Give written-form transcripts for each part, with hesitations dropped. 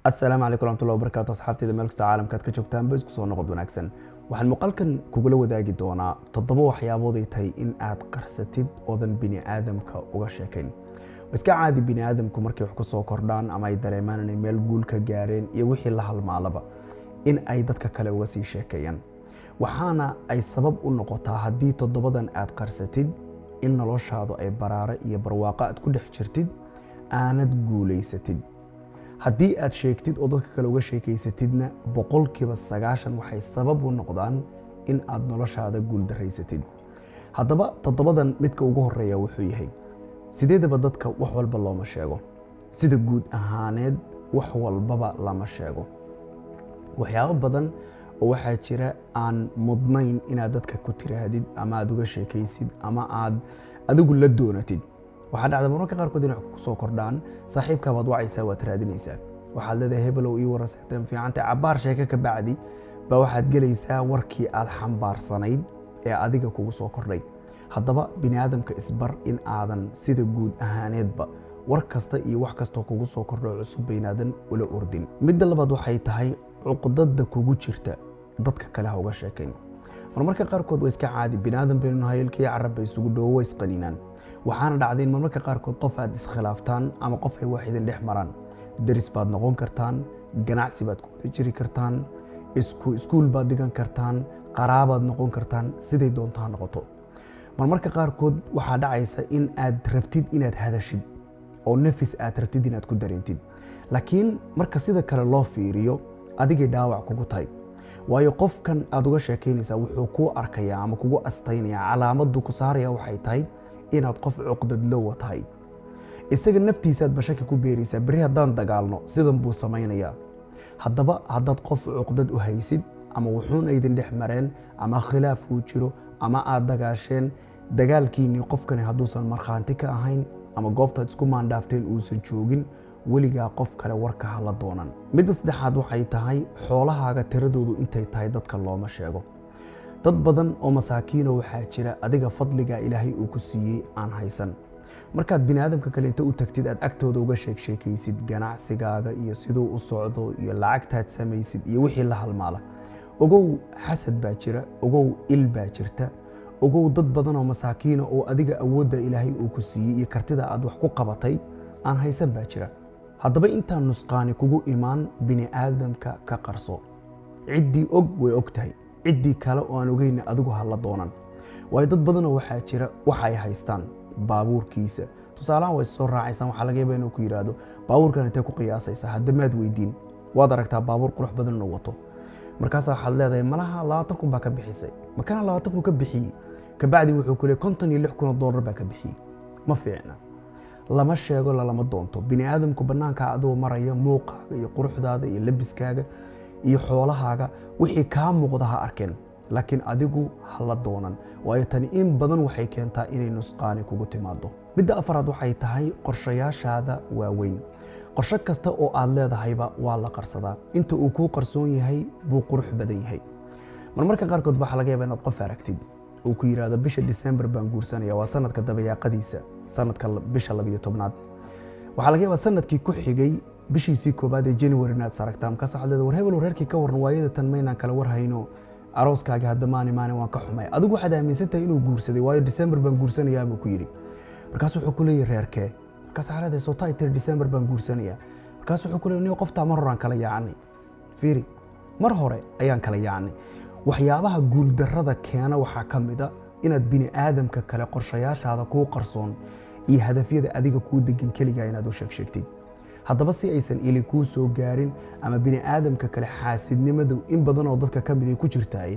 السلام عليكم ورحمة الله وبركاته أصحابتي مeel kasta caalamka ka joogtaan ba isku soo noqod wanaagsan waxaan muuqaalkan kugula wadaagi doonaa toddoba waxyaabood ay tahay in aad qarsatid oodan bini aadamka uga sheekayn iska caadi bini aadamku markay wax ku soo kordhaan ama ay dareemaan inay meel guul ka gaareen iyo wixii la halmaalaba in ay dadka kale uga sii sheekayaan waxaana ay sabab u noqotaa haddii toddobadan aad qarsatid in noloshaadu ay baraare iyo barwaaqo aad ku dhex jirtid aanad guulaysatid haddii aad sheegtid oo dadka kale uga sheekaysatidna boqolkiiba 90 waxay sabab u noqdaan in aad noloshaada guul daraysatid haddaba toddobadan midka ugu horeeya wuxuu yahay sideedaba dadka wax walba looma sheego sida guud ahaaneed wax walbaba lama sheego waxyaabo badan oo waxaa jira aan mudnayn inaad dadka ku tiraahdid ama aad uga sheekaysid ama aad adigu la doonatid waxaa dhacda mararka qaarkood inay ku soo kordhaan saaxiibka baad wacaysaa waad raadinaysaa waxaad leedahay hebelow ii warasaytan fiicanta cabaar sheeka ka bacdi ba waxaad gelaysaa warkii aad xambaarsanayd ee adiga kugu soo kordhay haddaba bini aadamka isbar in aadan sida guud ahaaneedba war kasta iyo wax kasta kugu soo kordho cusub baynaadan ula ordin midda labaad waxay tahay cuqdada kugu jirta dadka kale ha uga sheekayn marmarka qaarkood waa iska caadi bini aadam baynu nahay ilkii carab isugu dhowo isqaniinaan waxaana dhacday marmarka qaarkood qof aad iskhilaaftaan ama qof ay wax idin dhex maraan daris baad noqon kartaan ganacsi baad ku wada jiri kartaan iskuul baad dhigan kartaan qaraabaad noqon kartaan siday doonto ha noqoto marmarka qaarkood waxaa dhacaysa in aad rabtid inaad hadashid oo nafis aad rabtid inaad ku dareentid laakiin marka sida kale loo fiiriyo adigay dhaawac kugu tahay waayo qofkan aad uga sheekaynaysaa wuxuu kuu arkayaa ama kugu astaynayaa calaamadu ku saaraya waxay tahay inaad qof cuqdad low tahay isaga naftiisa aad bashaki ku beeraysaa bari haddaan dagaalno sidan buu samaynayaa haddaba haddaad qof cuqdad u haysid ama wuxuun aydin dhex mareen ama khilaaf uu jiro ama aad dagaasheen dagaalkiinii qofkani hadduusan markhaanti ka ahayn ama goobtaad isku maandhaafteen uusan joogin weligaa qof kale warka hala doonan midda saddexaad waxay tahay xoolahaaga tiradoodu intay tahay dadka looma sheego dad badan oo masaakiino waxaa jira adiga fadliga ilaahay uu ku siiyey aan haysan markaad bini aadamka kale inta u tagtid aad agtooda uga sheekaysid ganacsigaaga iyo siduu u socdo iyo lacagtaad samaysid iyo wixii la halmaala ogow xasad baa jira ogow il baa jirta ogow dad badan oo masaakiina oo adiga awoodda ilaahay uu ku siiyey iyo kartida aad wax ku qabatay aan haysan baa jira haddaba intaan nusqaani kugu imaan bini aadamka ka qarso ciddii og way og tahay ciddii kale oo aan ogeyna adigu hala doonan waayo dad badanoo waxaa jira waxay haystaan baabuurkiisa tusaalahaan way soo raacaysaan waxaa laga yaabaa inuu ku yidhaahdo baabuurkan intee ku qiyaasaysaa hadda maad weydiin waad aragtaa baabuur qurux badan inuu wato markaas waxaad leedahay malaha 20 kun baa ka bixisay makana 20 kun ka bixiyey kabacdi wuxuu ku leeyahay $56,000 baa ka bixiyey ma fiicna lama sheego lama doonto bini aadamku banaanka adoo maraya muuqaaga iyo quruxdaada iyo labiskaaga iyo xoolahaaga wixii ka muuqda ha arkeen laakiin adigu hala doonan waayo tan in badan waxay keentaa inay nusqaani kugu timaado midda afraad waxay tahay qorshayaashaada waaweyn qorshe kasta oo aad leedahayba waa la qarsadaa inta uu kuu qarsoon yahay buu qurux badan yahay marmarka qaarkood waxaa laga yaabaa inaad qof aragtid uu ku yiraahdo bisha December baan guursanaya waa sanadka dabayaaqadiisa sanadka bisha 12aad waxaa laga yaabaa sanadkii ku xigay bishiisii koobaad ee January inaad saragtaa markaas waxaad leedahay war hebel wararkii ka waran waayada tan maynaan kala war hayno arooskaaga hadda maani waan ka xumay adigu waxaad aaminsantahay inuu guursaday waayo December baan guursanayaa buu ku yiri markaas wuxuu ku leeyahay reerkee markaas xaaladda soo taaytay December baan guursanayaa markaas wuxuu ku leeyahay qofta mar hore aan kala yaacnay fiiri mar hore ayaan kala yaacnay waxyaabaha guul darrada keena waxaa ka mid ah inaad bini aadamka kale qorshayaashaada kuu qarsoon iyo hadafyada adiga kuu degan kaliya inaad u sheegtid haddaba si aysan ili kuu soo gaarin ama bini aadamka kale xaasidnimadu in badan oo dadka ka mid ay ku jirtaay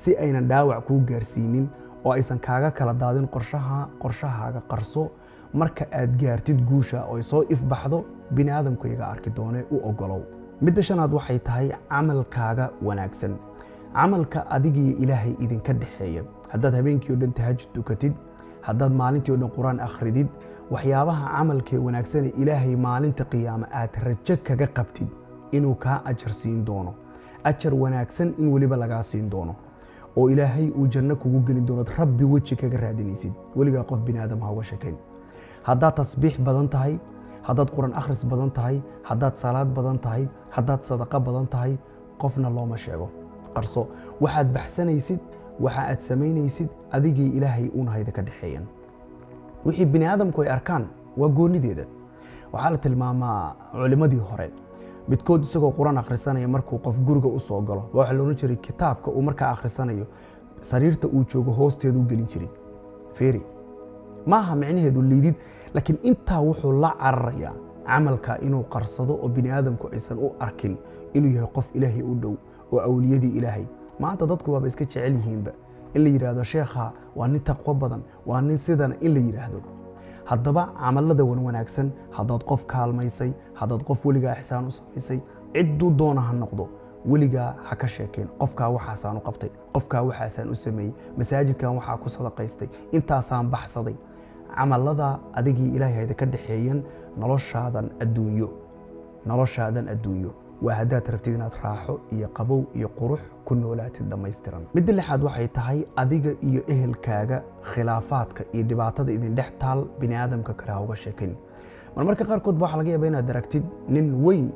si aynan dhaawac kuu gaarsiinin oo aysan kaaga kala daadin qorshahaaga qarso marka aad gaartid guusha oo soo ifbaxdo bini aadamku iga arki doonee u ogolow midda shanaad waxay tahay camalkaaga wanaagsan camalka adiga ilaahay idinka dhaxeeya haddaad habeenkii oo dhan tahajjud dukatid haddaad maalintii oo dhan quraan akhridid waxyaabaha camalkee wanaagsan ee ilaahay maalinta qiyaama aad rajo kaga qabtid inuu kaa ajar siin doono ajar wanaagsan in waliba lagaa siin doono oo ilaahay uu janno kugu gelin doono rabbi weji kaga raadinaysid weligaa qof bini aadam ha uga sheekayn haddaad tasbiix badan tahay haddaad quran akhris badan tahay, haddaad salaad badan tahay, haddaad sadaqo badan tahay, qofna looma sheego. qarso waxaad baxsanaysid, waxa aad samaynaysid adigii ilaahay uun hayda ka dhaxeeyeen. wixii bini aadamku ay arkaan waa goonideeda. waxaa la tilmaamaa culimadii hore midkood isagoo quraan akhrisanaya markuu qof guriga u soo galo waxa la oran jiray kitaabka uu markaa akhrisanayo sariirta uu joogo hoosteedu gelin jiray. feeri maaha micnaheedu liidid, laakiin intaa wuxuu la cararayaa camalka inuu qarsado oo bini aadamku aysan u arkin inuu yahay qof ilaahay u dhow oo awliyadii ilaahay. maanta dadku waaba iska jecel yihiinba in la yidhaahdo sheekha waa nin taqwo badan, waa nin sidana in la yidhaahdo. haddaba camalada wanaagsan haddaad qof kaalmaysay, haddaad qof weligaa ixsaan u samaysay, cidduu doona ha noqdo, weligaa ha ka sheekeen qofkaa waxaasaan u qabtay, qofkaa waxaasaan u sameeyey, masaajidkan waxaa ku sadaqaystay, intaasaan baxsaday. camalada adigii ilaahay hayda ka dhaxeeyan noloshaadan adduunyo waa haddaad rabtid inaad raaxo iyo qabow iyo qurux ku noolaatid dhammaystiran. midda lixaad waxay tahay adiga iyo ehelkaaga khilaafaadka iyo dhibaatada idin dhex taal bini aadamka kale ha uga sheekayn. marmarka qaarkood ba waxaa laga yaabaa inaad aragtid nin weyn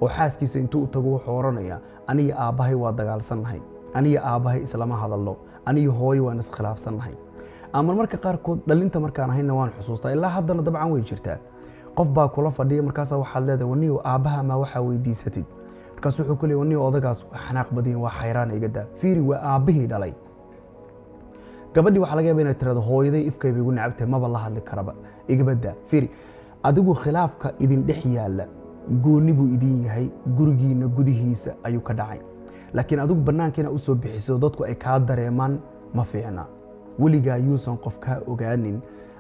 oo xaaskiisa intuu u tago wuxuu oranayaa aniga aabbahay waa dagaalsannahay, aniga aabbahay islama hadalno, aniga hooyo waan iskhilaafsannahay. ama marmarka qaarkood dhalinta markaan ahayna waan xusuustaa, ilaa haddana dabcan way jirtaa. qof baa kula fadhiya markaasaa waxaad leedahay waniyo aabbaha maa waxaa weydiisatid, markaas wuxuu ku leeyahay waniyo odagaas waa xanaaq badan, waa xayraan iga daa. fiiri waa aabbihii dhalay. gabadhii waxaa laga yaabaa inaad tirahdo hooyaday ifkay bay igu necabtahay, maba la hadli karaba, igaba daa. fiiri adigu khilaafka idin dhex yaalla gooni buu idin yahay, gurigiina gudihiisa ayuu ka dhacay. laakiin adigu bannaankiina u soo bixiso dadku ay kaa dareemaan ma fiicna. weligaa yuusan qof kaa ogaanin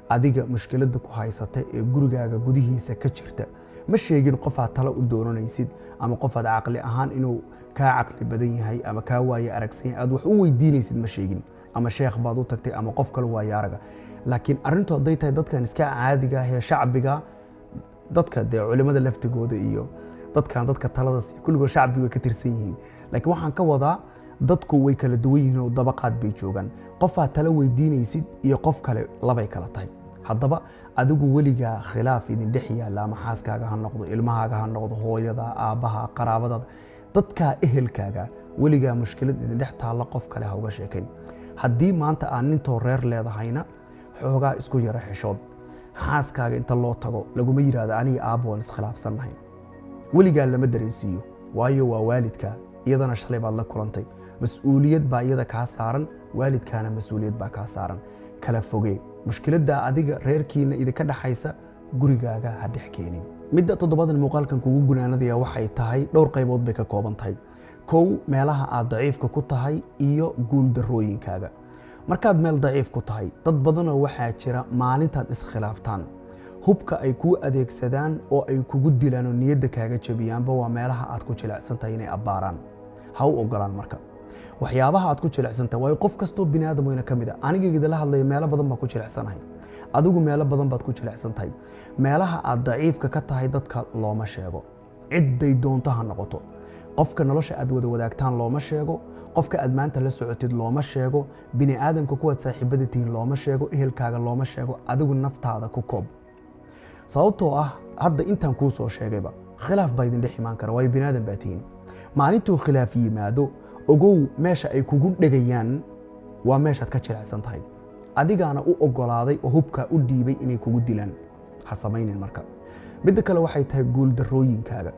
adiga mushkiladda ku haysata ee gurigaaga gudihiisa ka jirta. ma sheegin qofaad talo u doonanaysid ama qofaad caqli ahaan inuu kaa caqli badan yahay ama kaa waaye aragsan yahay aad wax u weydiinaysid ma sheegin. ama sheekh baad u tagtay ama qof kale waaye araga. laakiin arrintu hadday tahay dadkan iska caadiga ah ee shacbiga, dadka dee culimada laftigooda iyo dadka taladaas kulligood shacbiga way ka tirsan yihiin. laakiin waxaan ka wadaa dadku way kala duwan yihiin oo dabaqaad bay joogaan. qofaad talo weydiinaysid iyo qof kale labay kala tahay. haddaba adigu weligaa khilaaf idin dhex yaalla ama xaaskaaga ha noqdo, ilmahaaga ha noqdo, hooyada, aabbaha, qaraabadaada, dadkaa ehelkaaga, weligaa mushkilad idin dhex taalla qof kale ha uga sheekayn. haddii maanta aad nintoo reer leedahayna xoogaa isku yara xishood. xaaskaaga inta loo tago laguma yidhaahdo aniga aabba waan iskhilaafsannahay. weligaa lama dareensiiyo, waayo waa waalidkaa, iyadana shalay baad la kulantay. mas-uuliyad baa iyada kaa saaran, waalidkaana mas-uuliyad baa kaa saaran. kala fogee mushkiladda adiga reerkiina idinka dhaxaysa gurigaaga ha dhex keenin. midda toddobadan muuqaalkan kugu gunaanadaya waxay tahay dhowr qaybood bay ka kooban tahay. kow, meelaha aad daciifka ku tahay iyo guuldarrooyinkaaga. markaad meel daciif ku tahay, dad badanoo waxaa jira maalintaad iskhilaaftaan hubka ay kuu adeegsadaan oo ay kugu dilaan oo niyadda kaaga jabiyaanba waa meelaha aad ku jilicsan tahay inay abbaaraan. ha u ogolaan marka waxyaabaha aad ku jilicsantahay. waayo qof kastoo bini aadam weyna ka mid ah. aniga idinla hadlaya meelo badan baan ku jilicsanahay, adigu meelo badan baad ku jilicsan tahay. meelaha aad daciifka ka tahay dadka looma sheego, cidday doonto ha noqoto. qofka nolosha aad wada wadaagtaan looma sheego, qofka aad maanta la socotid looma sheego, bini aadamka kuwaad saaxiibada tihiin looma sheego, ehelkaaga looma sheego. adigu naftaada ku koob. sababtoo ah hadda intaan kuu soo sheegayba khilaaf baa idin dhex imaan kara, waayo bini aadam baa tihiin. maalintuu khilaaf yimaado ogow meesha ay kugu dhegayaan waa meeshaad ka jilicsan tahay. adigaana u ogolaaday oo hubkaa u dhiibay inay kugu dilaan. ha samaynin marka. midda kale waxay tahay guuldarrooyinkaaga.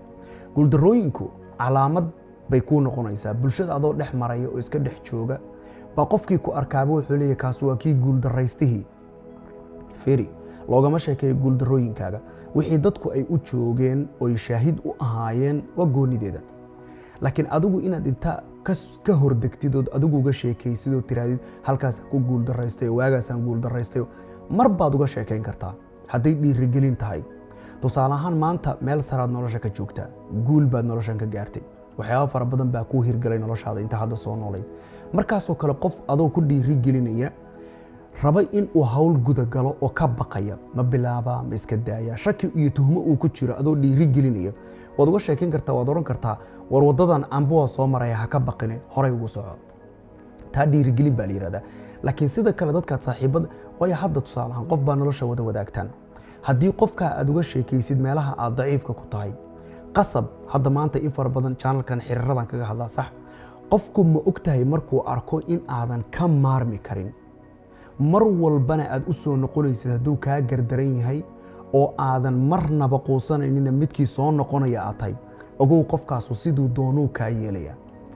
guuldarrooyinku calaamad bay kuu noqonaysaa. bulshada adoo dhex maraya oo iska dhex jooga baa qofkii ku arkaaba wuxuu leeyahay kaas waa kii guuldarraystihii. fiiri loogama sheekeeyo guuldarrooyinkaaga. wixii dadku ay u joogeen oy shaahid u ahaayeen waa goonideeda. laakiin adigu inaad inta ka hordegtid ood adigu uga sheekaysid oo tirahdid halkaasaan ku guuldarraystay, waagaasaan guuldarraystay, mar baad uga sheekayn kartaa hadday dhiirigelin tahay. tusaale ahaan maanta meel saraad nolosha ka joogtaa, guul baad noloshan ka gaartay, waxyaaba fara badan baa kuu hirgalay noloshaada inta hadda soo noolayd. markaasoo kale qof adoo ku dhiirigelinaya raba in uu hawl gudagalo oo ka baqaya, ma bilaabaa ma iska daaya, shaki iyo tuhmo uu ku jiro adoo dhiirigelinaya, waad uga sheekayn kartaa, waad oran kartaa war wadadan anbuwa soo maraya ha ka baqine, horay ugu soco. taa dhiirigelin baa la yidhahdaa. laakiin sida kale dadkaad saaxiibada, waayo hadda tusaale ahaan qof baa nolosha wada wadaagtaan, haddii qofka aad uga sheekaysid meelaha aad daciifka ku tahay qasab hadda maanta in fara badan channelkan xiriiradan kaga hadlaa sax qofku ma ogtahay markuu arko in aadan ka maarmi karin mar walbana aad u soo noqonaysid hadduu kaa gardaran yahay oo aadan marnaba quusanaynin midkii soo noqonaya aad tahay ogow qofkaasu siduu doonuu kaa yeelaya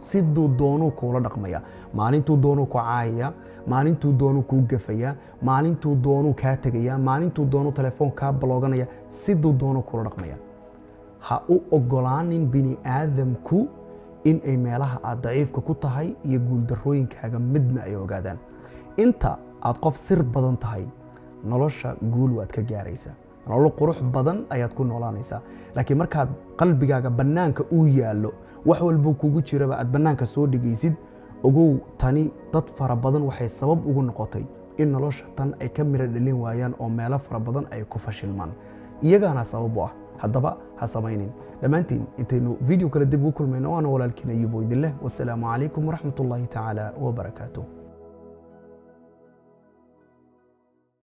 siduu doonuu kuula dhaqmaya maalintuu doonuu ku caayaya maalintuu doonuu kuu gafaya maalintuu doonuu kaa tegaya maalintuu doonuu telefoon kaa balooganaya siduu doonuu kuula dhaqmaya ha u ogolaanin bini aadamku in ay meelaha aad daciifka ku tahay iyo guuldarrooyinkaaga midna ay ogaadaan inta aad qof sir badan tahay nolosha guul waad ka gaaraysaa nolol qurux badan ayaad ku noolaanaysaa laakiin markaad qalbigaaga bannaanka uu yaallo wax walba kugu jiraba aad bannaanka soo dhigaysid ogow tani dad fara badan waxay sabab ugu noqotay in nolosha tan ay ka miro dhalin waayaan oo meelo fara badan ay ku fashilmaan iyagaana sabab u ah haddaba ha samaynin dhammaantiin intaynu video kale dib ugu kulmayno waana walaalkiina Ayuub Idillah wassalaamu calaykum waraxmatullaahi tacaala wabarakaatuh